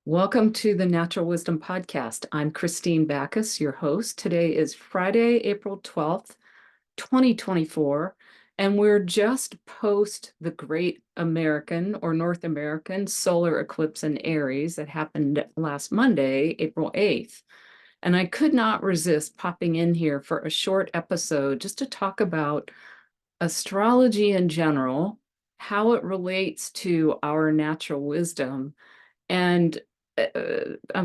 Welcome to the Natural Wisdom Podcast. I'm Kristine Backus, your host. Today is Friday, April 12th, 2024, and we're just post the Great American or North American Solar Eclipse in Aries that happened last Monday, April 8th. And I could not resist popping in here for a short episode just to talk about astrology in general, how it relates to our natural wisdom, and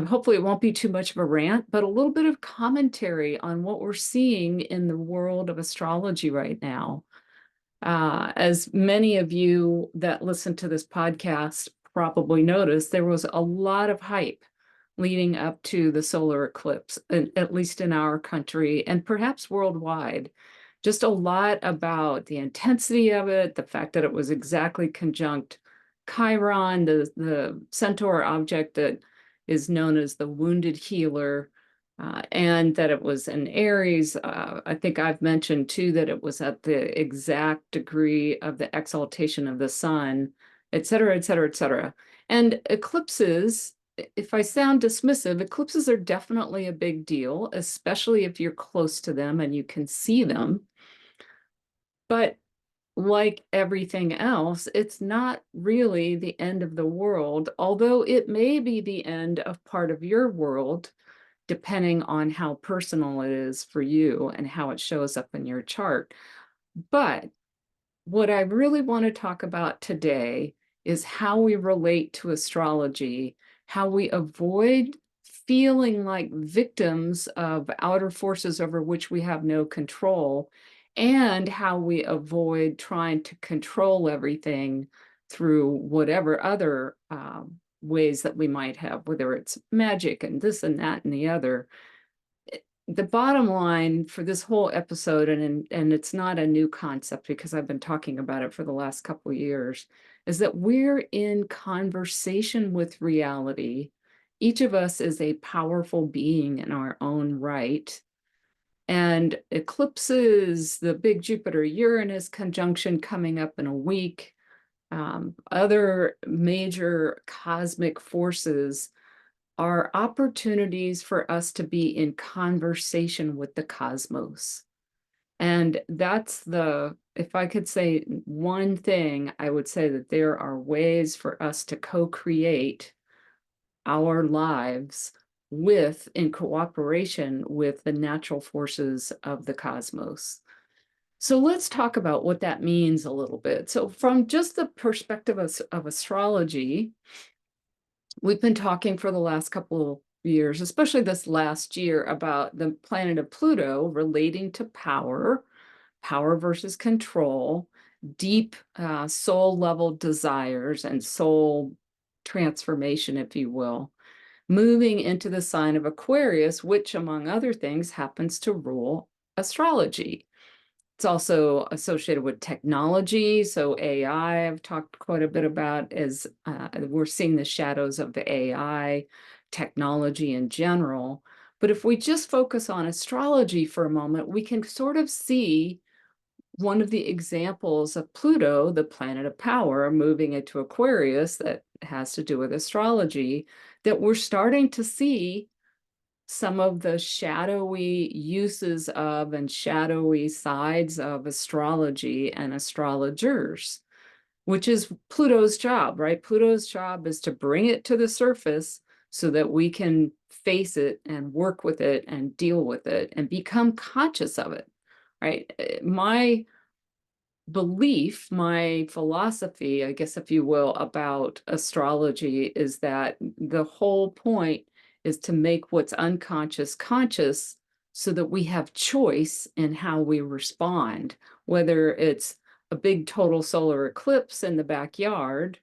hopefully it won't be too much of a rant, but a little bit of commentary on what we're seeing in the world of astrology right now. As many of you that listen to this podcast probably noticed, there was a lot of hype leading up to the solar eclipse, at least in our country and perhaps worldwide. Just a lot about the intensity of it, the fact that it was exactly conjunct Chiron, the centaur object that is known as the wounded healer, and that it was in Aries. I think I've mentioned too that it was at the exact degree of the exaltation of the sun, et cetera, et cetera, et cetera. And eclipses, if I sound dismissive, eclipses are definitely a big deal, especially if you're close to them and you can see them. But like everything else, it's not really the end of the world, although it may be the end of part of your world, depending on how personal it is for you and how it shows up in your chart. But what I really want to talk about today is how we relate to astrology, how we avoid feeling like victims of outer forces over which we have no control, and how we avoid trying to control everything through whatever other ways that we might have, whether it's magic and this and that and the other. The bottom line for this whole episode, and it's not a new concept because I've been talking about it for the last couple of years, is that we're in conversation with reality. Each of us is a powerful being in our own right. And eclipses, the big Jupiter-Uranus conjunction coming up in a week, other major cosmic forces are opportunities for us to be in conversation with the cosmos. And that's if I could say one thing, I would say that there are ways for us to co-create our lives in cooperation with the natural forces of the cosmos. So let's talk about what that means a little bit. So from just the perspective of astrology, we've been talking for the last couple of years, especially this last year, about the planet of Pluto relating to power, power versus control, deep soul level desires and soul transformation, if you will, moving into the sign of Aquarius, which, among other things, happens to rule astrology. It's also associated with technology. So AI, I've talked quite a bit about, as we're seeing the shadows of the AI technology in general. But if we just focus on astrology for a moment, we can sort of see one of the examples of Pluto, the planet of power, moving into Aquarius that has to do with astrology, that we're starting to see some of the shadowy uses of and shadowy sides of astrology and astrologers, which is Pluto's job, right? Pluto's job is to bring it to the surface so that we can face it and work with it and deal with it and become conscious of it, right? My belief, my philosophy, I guess, if you will, about astrology is that the whole point is to make what's unconscious conscious so that we have choice in how we respond, whether it's a big total solar eclipse in the backyard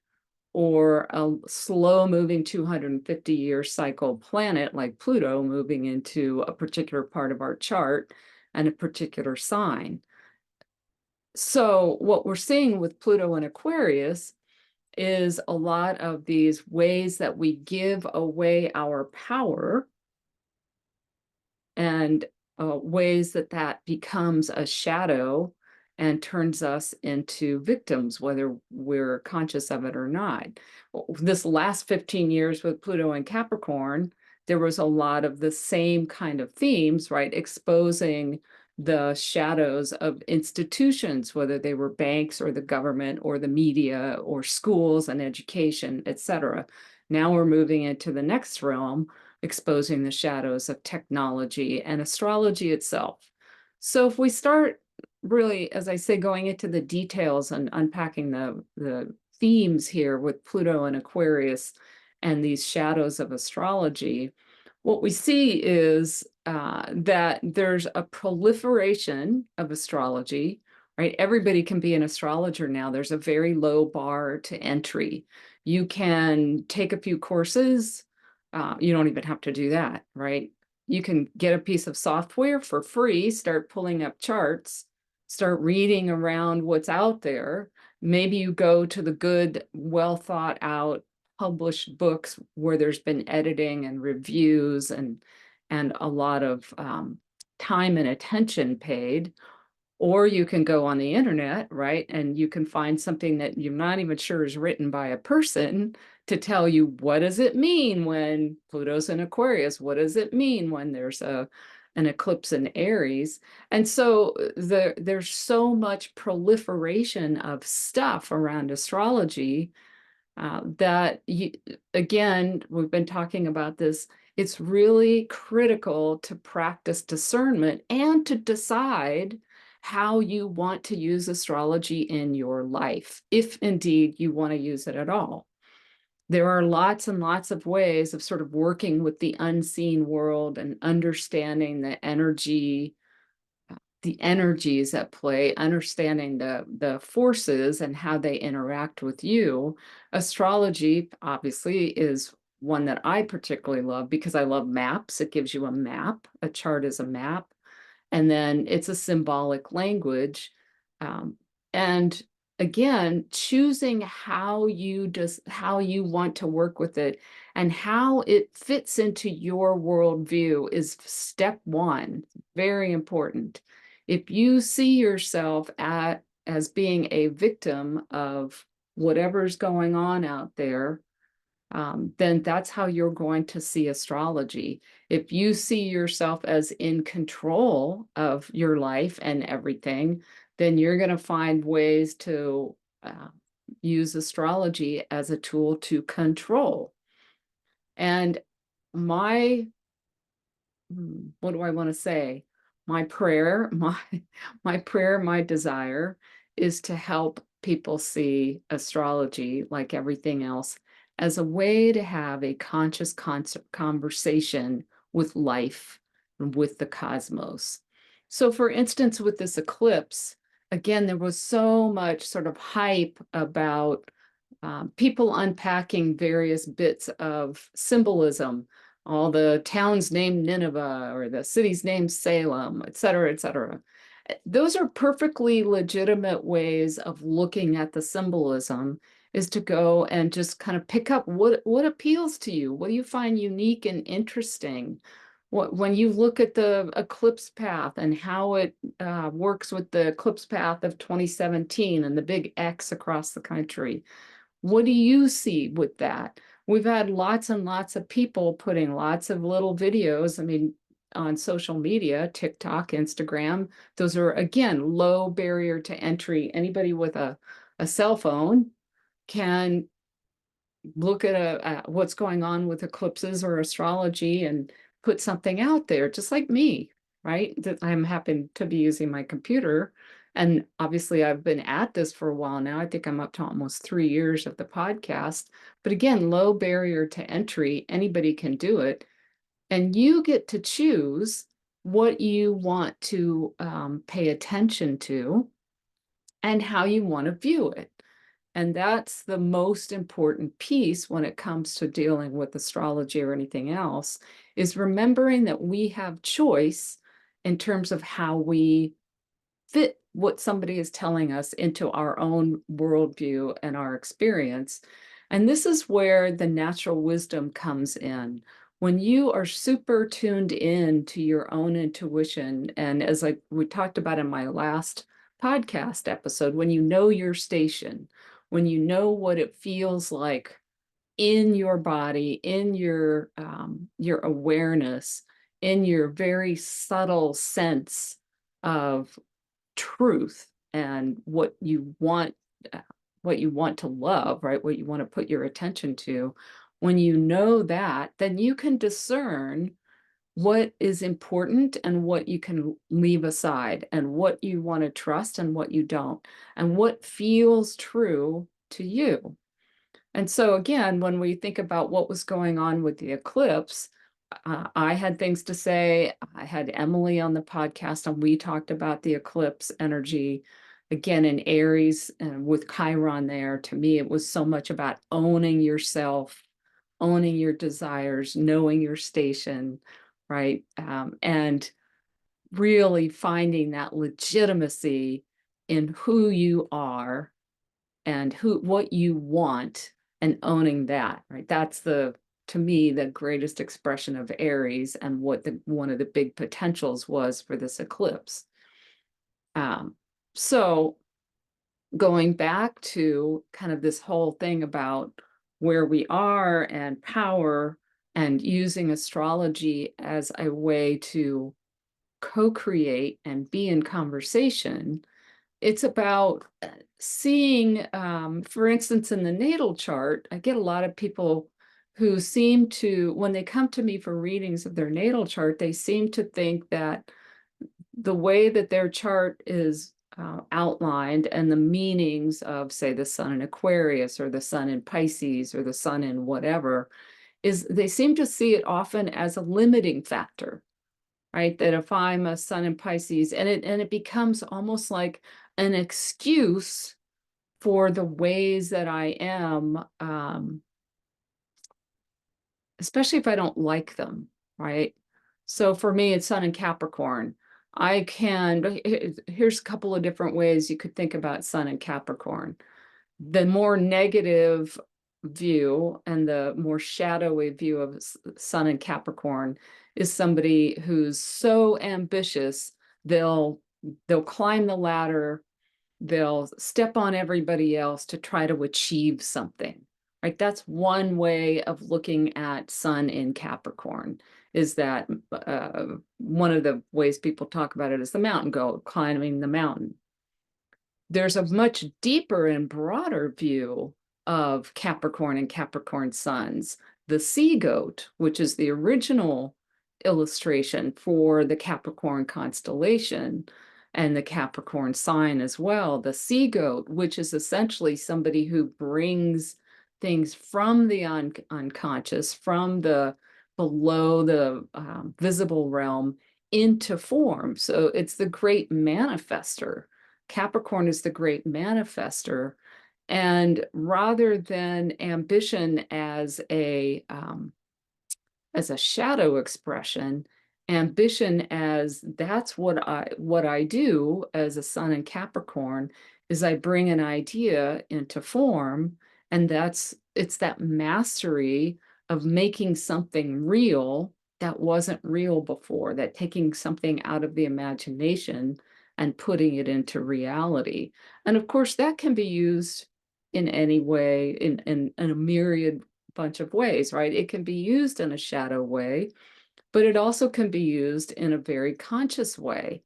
or a slow moving 250-year cycle planet like Pluto moving into a particular part of our chart and a particular sign. So what we're seeing with Pluto and Aquarius is a lot of these ways that we give away our power, and ways that becomes a shadow and turns us into victims, whether we're conscious of it or not. This last 15 years with Pluto and Capricorn, there was a lot of the same kind of themes, right? Exposing the shadows of institutions, whether they were banks or the government or the media or schools and education, etc. Now we're moving into the next realm, exposing the shadows of technology and astrology itself. So if we start really, as I say, going into the details and unpacking the themes here with Pluto and Aquarius and these shadows of astrology, what we see is that there's a proliferation of astrology, right? Everybody can be an astrologer now. There's a very low bar to entry. You can take a few courses. You don't even have to do that, right? You can get a piece of software for free, start pulling up charts, start reading around what's out there. Maybe you go to the good, well thought out published books where there's been editing and reviews and a lot of time and attention paid. Or you can go on the internet, right? And you can find something that you're not even sure is written by a person to tell you, what does it mean when Pluto's in Aquarius? What does it mean when there's an eclipse in Aries? And so there's so much proliferation of stuff around astrology that, again, we've been talking about this. It's really critical to practice discernment and to decide how you want to use astrology in your life, if indeed you want to use it at all. There are lots and lots of ways of sort of working with the unseen world and understanding the energies at play, understanding the forces and how they interact with you. Astrology, obviously, is one that I particularly love because I love maps. It gives you a map. A chart is a map. And then it's a symbolic language. And again, choosing how you want to work with it and how it fits into your worldview is step one, very important. If you see yourself as being a victim of whatever's going on out there, then that's how you're going to see astrology. If you see yourself as in control of your life and everything, then you're going to find ways to use astrology as a tool to control. And my what do I want to say? My prayer, my desire is to help people see astrology, like everything else, as a way to have a conscious conversation with life and with the cosmos. So for instance, with this eclipse, again, there was so much sort of hype about people unpacking various bits of symbolism, all the towns named Nineveh or the cities named Salem, et cetera, et cetera. Those are perfectly legitimate ways of looking at the symbolism, is to go and just kind of pick up what appeals to you. What do you find unique and interesting? When you look at the eclipse path and how it works with the eclipse path of 2017 and the big X across the country, what do you see with that? We've had lots and lots of people putting lots of little videos, I mean, on social media, TikTok, Instagram. Those are, again, low barrier to entry. Anybody with a cell phone can look at what's going on with eclipses or astrology and put something out there, just like me, right? That I'm happen to be using my computer. And obviously, I've been at this for a while now. I think I'm up to almost 3 years of the podcast. But again, low barrier to entry, anybody can do it. And you get to choose what you want to pay attention to and how you want to view it. And that's the most important piece when it comes to dealing with astrology or anything else, is remembering that we have choice in terms of how we fit what somebody is telling us into our own worldview and our experience. And this is where the natural wisdom comes in. When you are super tuned in to your own intuition, and as we talked about in my last podcast episode, when you know your station, when you know what it feels like in your body, in your awareness, in your very subtle sense of truth and uh, what you want to love, right? What you want to put your attention to. When you know that, then you can discern what is important and what you can leave aside, and what you want to trust and what you don't, and what feels true to you. And so again, when we think about what was going on with the eclipse, I had things to say. I had Emily on the podcast, and we talked about the eclipse energy again in Aries, and with Chiron there. To me, it was so much about owning yourself, owning your desires, knowing your station, right? And really finding that legitimacy in who you are and what you want, and owning that, right? That's to me, the greatest expression of Aries, and what one of the big potentials was for this eclipse. So going back to kind of this whole thing about where we are and power, and using astrology as a way to co-create and be in conversation, it's about seeing, for instance, in the natal chart, I get a lot of people who seem to, when they come to me for readings of their natal chart, they seem to think that the way that their chart is outlined, and the meanings of, say, the sun in Aquarius, or the sun in Pisces, or the sun in whatever, is they seem to see it often as a limiting factor, right? That if I'm a sun in Pisces, and it becomes almost like an excuse for the ways that I am, especially if I don't like them, right? So for me, it's sun in Capricorn. Here's a couple of different ways you could think about sun in Capricorn. The more negative view and the more shadowy view of sun in Capricorn is somebody who's so ambitious, they'll climb the ladder, they'll step on everybody else to try to achieve something, right? That's one way of looking at sun in Capricorn, is that one of the ways people talk about it is the mountain goat, climbing the mountain. There's a much deeper and broader view of Capricorn and Capricorn suns. The sea goat, which is the original illustration for the Capricorn constellation and the Capricorn sign as well. The sea goat, which is essentially somebody who brings things from the unconscious, from the below the visible realm, into form. So it's the great manifester. Capricorn is the great manifester. And rather than ambition as a shadow expression, ambition as that's what I do as a sun in Capricorn, is I bring an idea into form, and it's that mastery of making something real that wasn't real before, that taking something out of the imagination and putting it into reality. And of course, that can be used in any way, in a myriad bunch of ways, right? It can be used in a shadow way, but it also can be used in a very conscious way.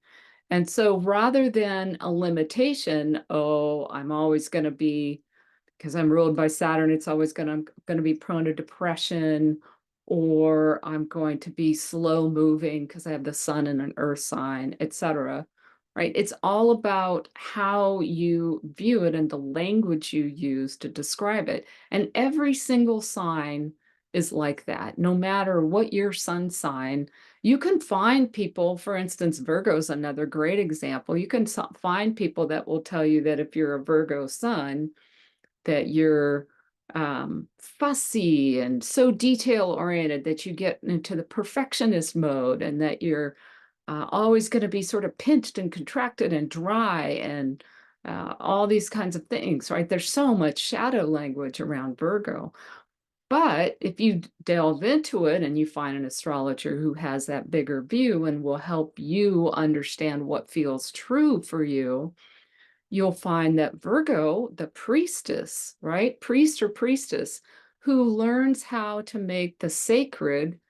And so rather than a limitation, oh, I'm always going to be, because I'm ruled by Saturn, it's always going to be prone to depression, or I'm going to be slow moving because I have the sun in an earth sign, etc. Right? It's all about how you view it and the language you use to describe it. And every single sign is like that. No matter what your sun sign, you can find people, for instance, Virgo is another great example. You can find people that will tell you that if you're a Virgo sun, that you're fussy and so detail oriented that you get into the perfectionist mode, and that you're always going to be sort of pinched and contracted and dry, and all these kinds of things, right? There's so much shadow language around Virgo. But if you delve into it and you find an astrologer who has that bigger view and will help you understand what feels true for you, you'll find that Virgo, the priestess, right? Priest or priestess, who learns how to make the sacred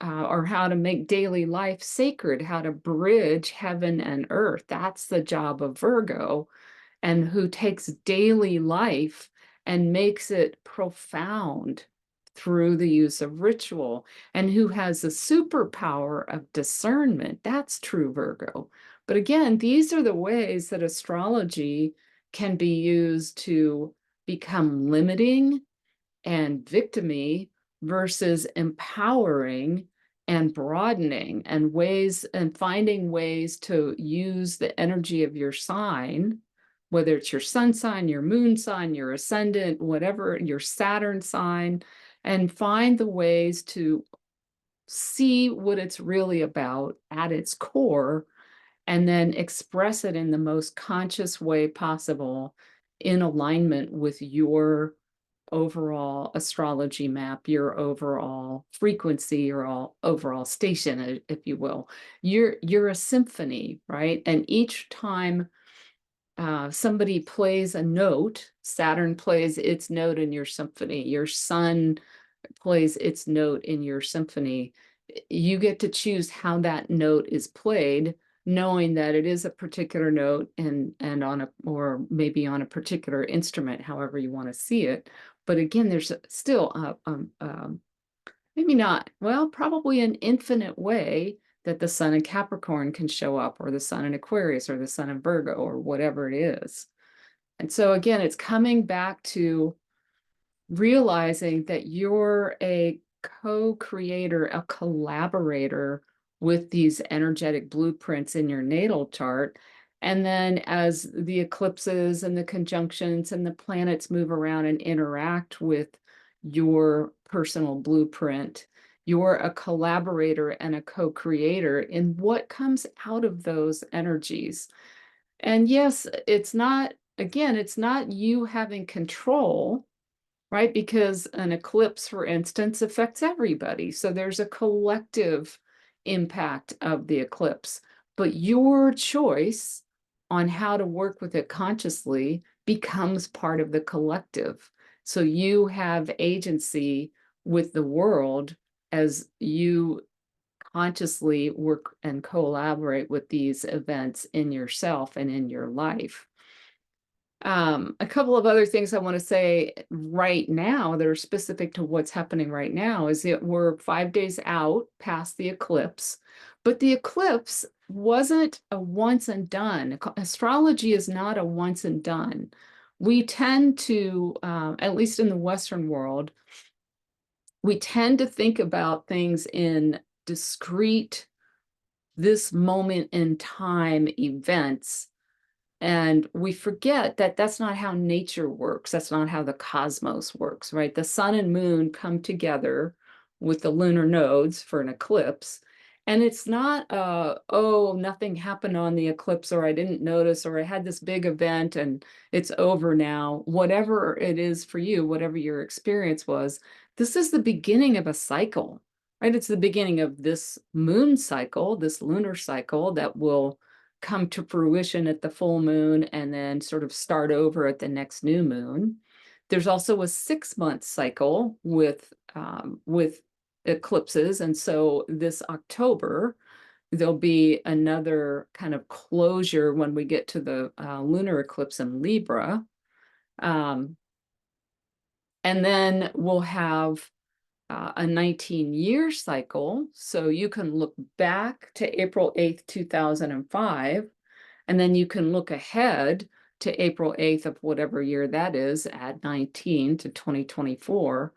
or how to make daily life sacred, how to bridge heaven and earth. That's the job of Virgo, and who takes daily life and makes it profound through the use of ritual, and who has a superpower of discernment. That's true Virgo. But again, these are the ways that astrology can be used to become limiting and victimy versus empowering and broadening, and ways and finding ways to use the energy of your sign, whether it's your sun sign, your moon sign, your ascendant, whatever, your Saturn sign, and find the ways to see what it's really about at its core, and then express it in the most conscious way possible in alignment with your overall astrology map, your overall frequency, your overall station, if you will. You're a symphony, right? And each time somebody plays a note, Saturn plays its note in your symphony, your sun plays its note in your symphony, you get to choose how that note is played, knowing that it is a particular note and on a, or maybe on a particular instrument, however you want to see it. But again, there's still maybe not, well, probably an infinite way that the sun in Capricorn can show up, or the sun in Aquarius, or the sun in Virgo, or whatever it is. And so again, it's coming back to realizing that you're a co-creator, a collaborator with these energetic blueprints in your natal chart. And then as the eclipses and the conjunctions and the planets move around and interact with your personal blueprint, you're a collaborator and a co-creator in what comes out of those energies. And yes, it's not, again, it's not you having control, right? Because an eclipse, for instance, affects everybody. So there's a collective impact of the eclipse. But your choice on how to work with it consciously becomes part of the collective. So you have agency with the world as you consciously work and collaborate with these events in yourself and in your life. A couple of other things I want to say right now that are specific to what's happening right now is that we're 5 days out past the eclipse, but the eclipse wasn't a once and done. Astrology is not a once and done. We tend to, at least in the Western world, we tend to think about things in discrete, this moment in time events. And we forget that that's not how nature works. That's not how the cosmos works, right? The sun and moon come together with the lunar nodes for an eclipse. And it's not, oh, nothing happened on the eclipse, or I didn't notice, or I had this big event and it's over now. Whatever it is for you, whatever your experience was, this is the beginning of a cycle, right? It's the beginning of this moon cycle, this lunar cycle that will come to fruition at the full moon and then sort of start over at the next new moon. There's also a 6-month cycle with eclipses, and so this October there'll be another kind of closure when we get to the lunar eclipse in Libra, and then we'll have a 19-year cycle. So you can look back to April 8th, 2005, and then you can look ahead to April 8th of whatever year that is, add 19 to 2024.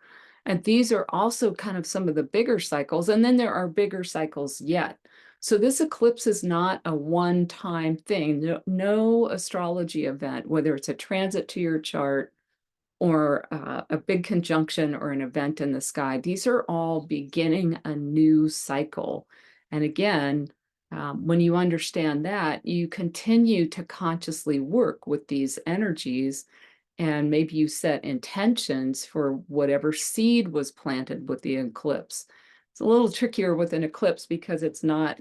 And these are also kind of some of the bigger cycles. And then there are bigger cycles yet. So this eclipse is not a one-time thing. No astrology event, whether it's a transit to your chart or a big conjunction or an event in the sky, these are all beginning a new cycle. And again, when you understand that, you continue to consciously work with these energies, and maybe you set intentions for whatever seed was planted with the eclipse. It's a little trickier with an eclipse because it's not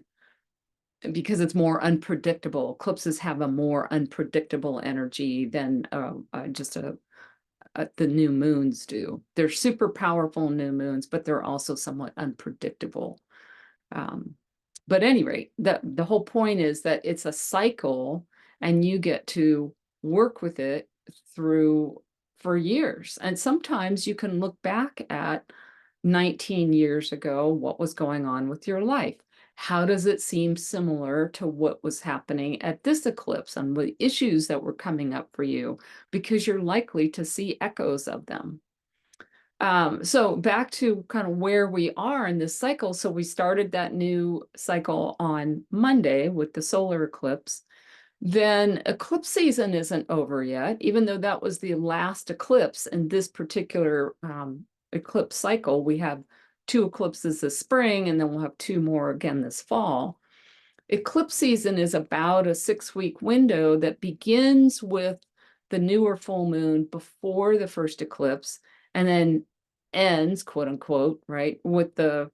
because it's more unpredictable. Eclipses have a more unpredictable energy than just the new moons do. They're super powerful new moons, but they're also somewhat unpredictable. But at any rate, the whole point is that it's a cycle, and you get to work with it through for years. And sometimes you can look back at 19 years ago, what was going on with your life? How does it seem similar to what was happening at this eclipse and the issues that were coming up for you? Because you're likely to see echoes of them. So back to kind of where we are in this cycle. So we started that new cycle on Monday with the solar eclipse. Then eclipse season isn't over yet, even though that was the last eclipse in this particular eclipse cycle. We have 2 eclipses this spring, and then we'll have 2 more again this fall. Eclipse season is about a 6-week window that begins with the newer full moon before the first eclipse, and then ends, quote unquote, right, with the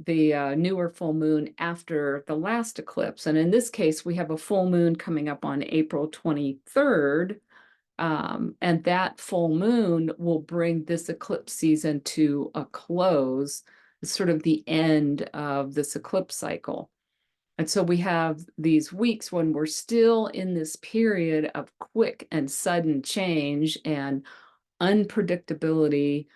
newer full moon after the last eclipse. And in this case, we have a full moon coming up on April 23rd. And that full moon will bring this eclipse season to a close, sort of the end of this eclipse cycle. And so we have these weeks when we're still in this period of quick and sudden change and unpredictability,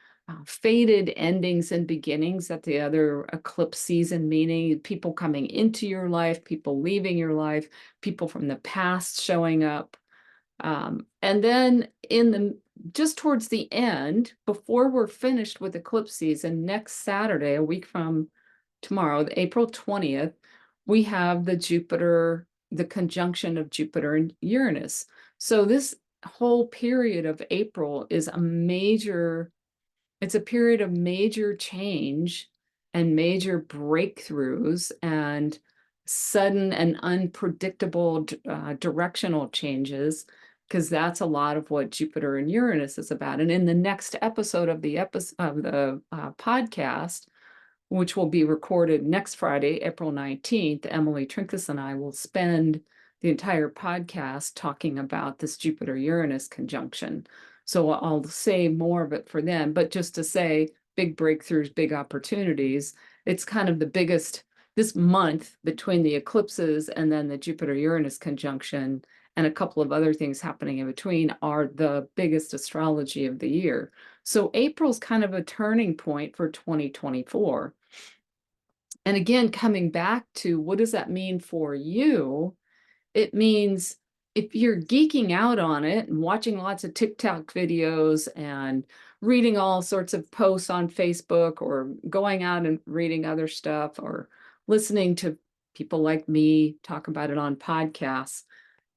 faded endings and beginnings at the other eclipse season, meaning people coming into your life, people leaving your life, people from the past showing up. And then just towards the end, before we're finished with eclipse season, next Saturday, a week from tomorrow, April 20th, we have the conjunction of Jupiter and Uranus. So this whole period of April is it's a period of major change and major breakthroughs and sudden and unpredictable directional changes, because that's a lot of what Jupiter and Uranus is about. And in the next episode of the podcast, which will be recorded next Friday, April 19th, Emily Trinkus and I will spend the entire podcast talking about this Jupiter-Uranus conjunction. So I'll save more of it for them. But just to say, big breakthroughs, big opportunities. It's kind of the biggest this month between the eclipses and then the Jupiter-Uranus conjunction and a couple of other things happening in between are the biggest astrology of the year. So April's kind of a turning point for 2024. And again, coming back to what does that mean for you? It means if you're geeking out on it and watching lots of TikTok videos and reading all sorts of posts on Facebook or going out and reading other stuff or listening to people like me talk about it on podcasts,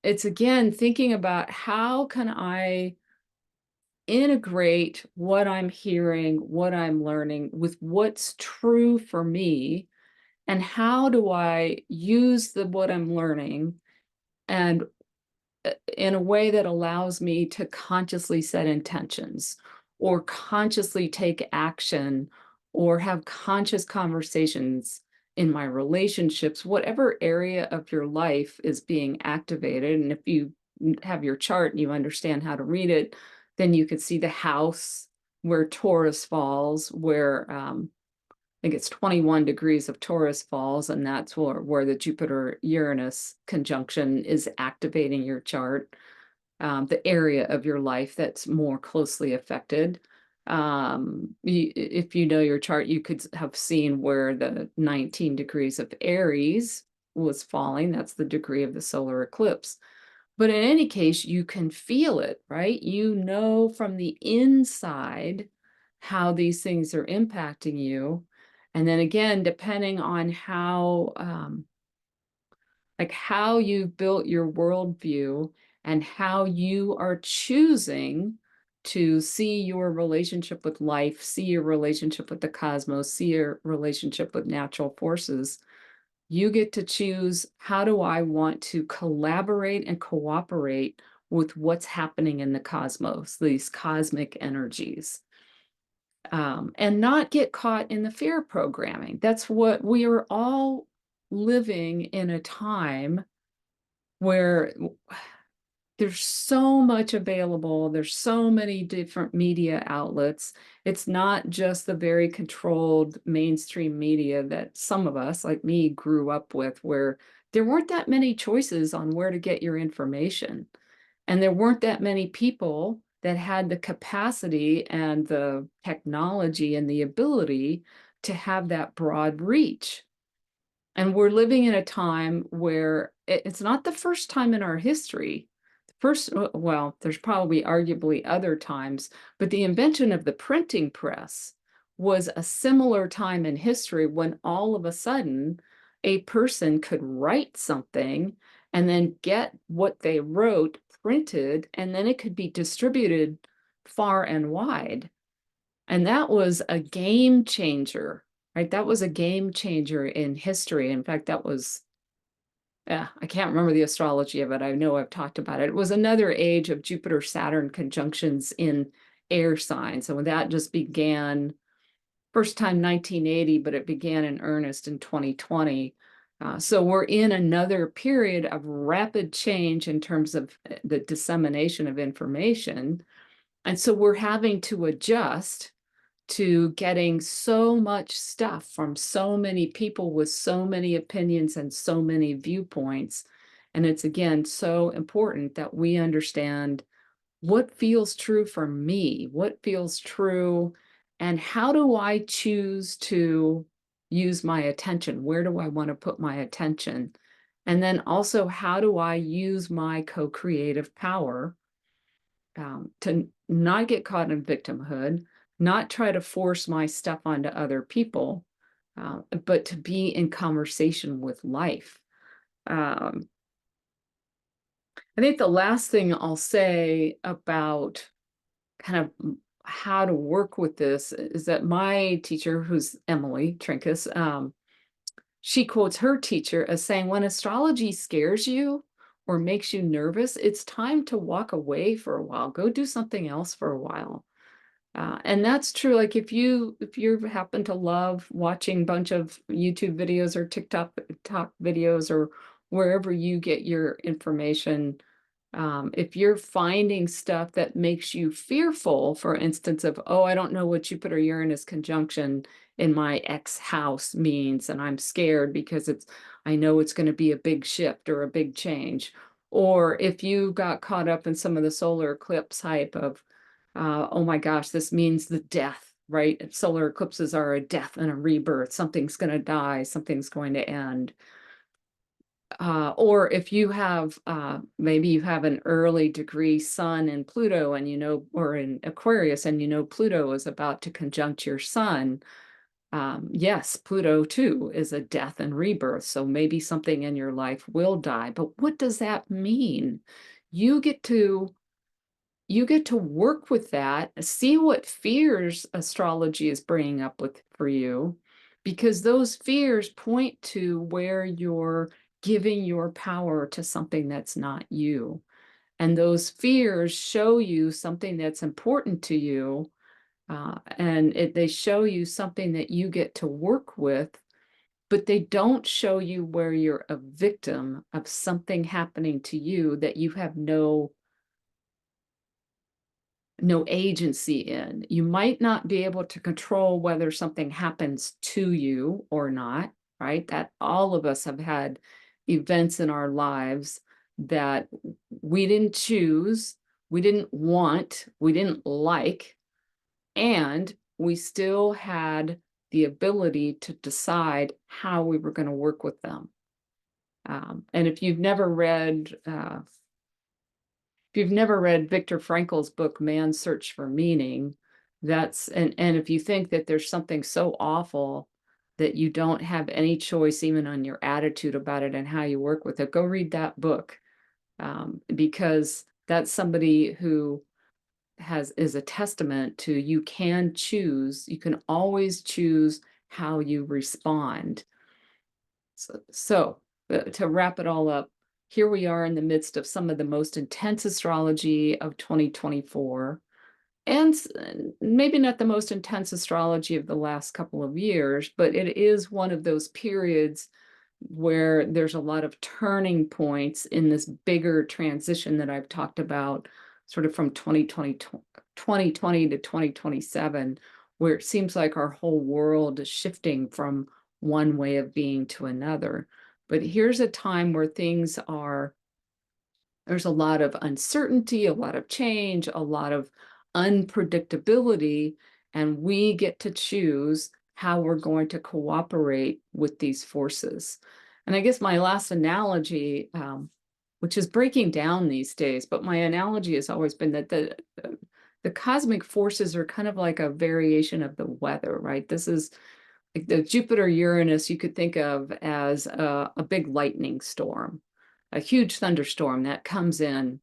it's again thinking about how can I integrate what I'm hearing, what I'm learning with what's true for me, and how do I use what I'm learning and in a way that allows me to consciously set intentions or consciously take action or have conscious conversations in my relationships, whatever area of your life is being activated. And if you have your chart and you understand how to read it, then you could see the house where Taurus falls, where I think it's 21 degrees of Taurus falls, and that's where the Jupiter-Uranus conjunction is activating your chart, the area of your life that's more closely affected. If you know your chart, you could have seen where the 19 degrees of Aries was falling. That's the degree of the solar eclipse. But in any case, you can feel it, right? You know from the inside how these things are impacting you. And then again, depending on how you've built your worldview and how you are choosing to see your relationship with life, see your relationship with the cosmos, see your relationship with natural forces, you get to choose, how do I want to collaborate and cooperate with what's happening in the cosmos, these cosmic energies, and not get caught in the fear programming. That's what we are all living in a time where there's so much available. There's so many different media outlets. It's not just the very controlled mainstream media that some of us, like me, grew up with, where there weren't that many choices on where to get your information. And there weren't that many people that had the capacity and the technology and the ability to have that broad reach. And we're living in a time where it's not the first time in our history. Well, there's probably arguably other times, but the invention of the printing press was a similar time in history when all of a sudden a person could write something and then get what they wrote printed, and then it could be distributed far and wide. And that was a game changer, right? That was a game changer in history. In fact, that was, I can't remember the astrology of it. I know I've talked about it. It was another age of Jupiter-Saturn conjunctions in air signs. And when that just began, first time 1980, but it began in earnest in 2020. So we're in another period of rapid change in terms of the dissemination of information. And so we're having to adjust to getting so much stuff from so many people with so many opinions and so many viewpoints. And it's, again, so important that we understand what feels true for me, what feels true, and how do I choose to use my attention? Where do I want to put my attention? And then also, how do I use my co-creative power to not get caught in victimhood, not try to force my stuff onto other people, but to be in conversation with life. Um, I think the last thing I'll say about kind of how to work with this is that my teacher, who's Emily Trinkus, she quotes her teacher as saying, when astrology scares you or makes you nervous, it's time to walk away for a while. Go do something else for a while. And that's true. Like if you happen to love watching a bunch of YouTube videos or TikTok videos or wherever you get your information, if you're finding stuff that makes you fearful, for instance, of, oh, I don't know what Jupiter-Uranus conjunction in my X house means, and I'm scared because I know it's going to be a big shift or a big change. Or if you got caught up in some of the solar eclipse hype of, oh my gosh, this means the death, right? Solar eclipses are a death and a rebirth. Something's going to die, something's going to end. Or if you have, maybe you have an early degree sun in Pluto and or in Aquarius, and Pluto is about to conjunct your sun. Yes, Pluto too is a death and rebirth. So maybe something in your life will die. But what does that mean? You get to work with that, see what fears astrology is bringing up for you, because those fears point to where you're giving your power to something that's not you. And those fears show you something that's important to you, and they show you something that you get to work with, but they don't show you where you're a victim of something happening to you that you have no agency in. You might not be able to control whether something happens to you or not, right? That all of us have had events in our lives that we didn't choose, we didn't want, we didn't like, and we still had the ability to decide how we were going to work with them. And if you've never read Viktor Frankl's book, Man's Search for Meaning, and if you think that there's something so awful that you don't have any choice even on your attitude about it and how you work with it, go read that book, because that's somebody who is a testament to you can always choose how you respond. So to wrap it all up, here we are in the midst of some of the most intense astrology of 2024, and maybe not the most intense astrology of the last couple of years, but it is one of those periods where there's a lot of turning points in this bigger transition that I've talked about, sort of from 2020 to 2027, where it seems like our whole world is shifting from one way of being to another. But here's a time where there's a lot of uncertainty, a lot of change, a lot of unpredictability, and we get to choose how we're going to cooperate with these forces. And I guess my last analogy, which is breaking down these days, but my analogy has always been that the cosmic forces are kind of like a variation of the weather, right? This is like the Jupiter Uranus you could think of as a big lightning storm, a huge thunderstorm that comes in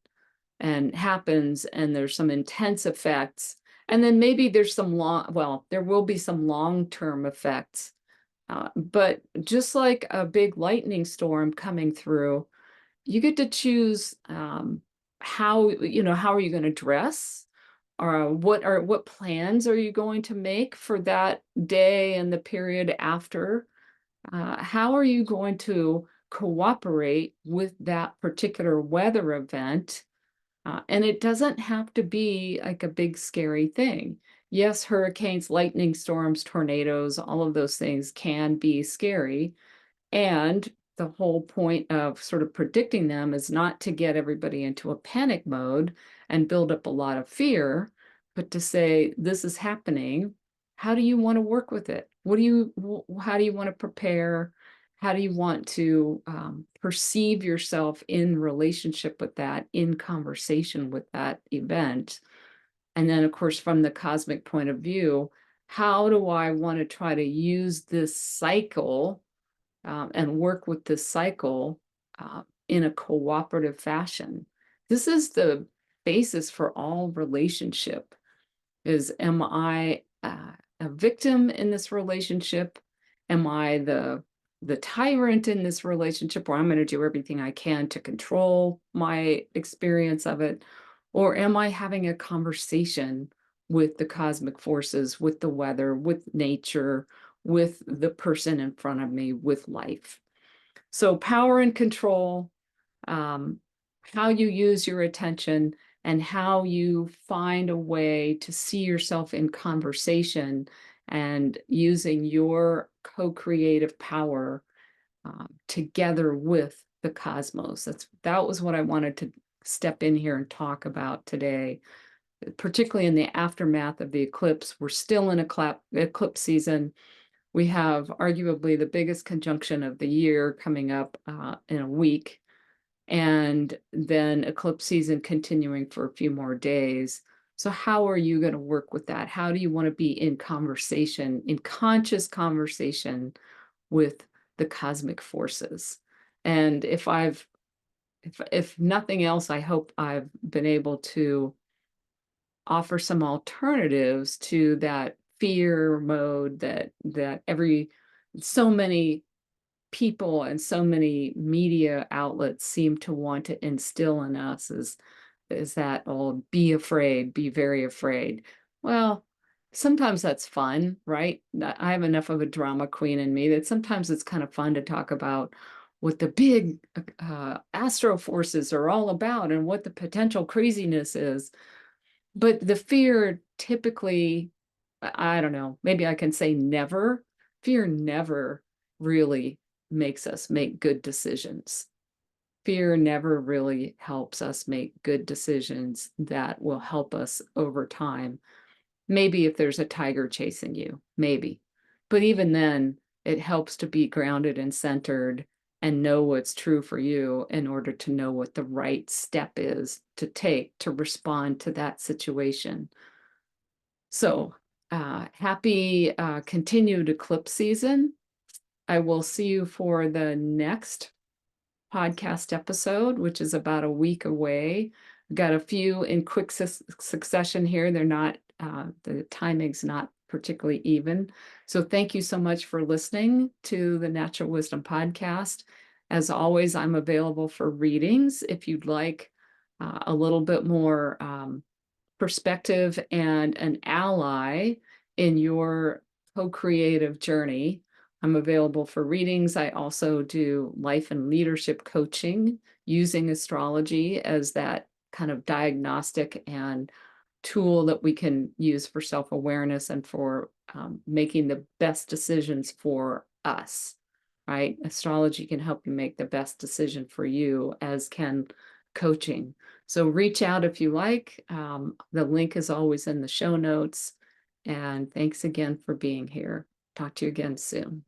and happens, and there's some intense effects. And then maybe there's there will be some long-term effects. But just like a big lightning storm coming through, you get to choose how are you going to dress, or what plans are you going to make for that day and the period after. How are you going to cooperate with that particular weather event? And it doesn't have to be like a big scary thing. Yes, hurricanes, lightning storms, tornadoes, all of those things can be scary. And the whole point of sort of predicting them is not to get everybody into a panic mode and build up a lot of fear, but to say, this is happening. How do you want to work with it? How do you want to prepare? How do you want to perceive yourself in relationship with that, in conversation with that event? And then, of course, from the cosmic point of view, how do I want to try to use this cycle and work with this cycle in a cooperative fashion? This is the basis for all relationship. Am I a victim in this relationship? Am I the tyrant in this relationship, where I'm going to do everything I can to control my experience of it? Or am I having a conversation with the cosmic forces, with the weather, with nature, with the person in front of me, with life? So power and control, how you use your attention, and how you find a way to see yourself in conversation and using your co-creative power together with the cosmos. That was what I wanted to step in here and talk about today, particularly in the aftermath of the eclipse. We're still in eclipse season. We have arguably the biggest conjunction of the year coming up in a week, and then eclipse season continuing for a few more days. So how are you going to work with that? How do you want to be in conversation, in conscious conversation with the cosmic forces? And if nothing else, I hope I've been able to offer some alternatives to that fear mode that so many people and so many media outlets seem to want to instill in us, is that old be afraid, be very afraid. Well, sometimes that's fun, right? I have enough of a drama queen in me that sometimes it's kind of fun to talk about what the big astro forces are all about and what the potential craziness is. But the fear typically, I don't know, maybe I can say never. Fear never really makes us make good decisions. Fear never really helps us make good decisions that will help us over time. Maybe if there's a tiger chasing you, maybe. But even then, it helps to be grounded and centered and know what's true for you in order to know what the right step is to take to respond to that situation. So happy continued eclipse season. I will see you for the next podcast episode, which is about a week away. I've got a few in quick succession here. They're not, the timing's not particularly even. So thank you so much for listening to the Natural Wisdom Podcast. As always, I'm available for readings if you'd like a little bit more perspective and an ally in your co-creative journey. I'm available for readings. I also do life and leadership coaching using astrology as that kind of diagnostic and tool that we can use for self-awareness and for making the best decisions for us, right? Astrology can help you make the best decision for you, as can coaching. So reach out if you like. The link is always in the show notes. And thanks again for being here. Talk to you again soon.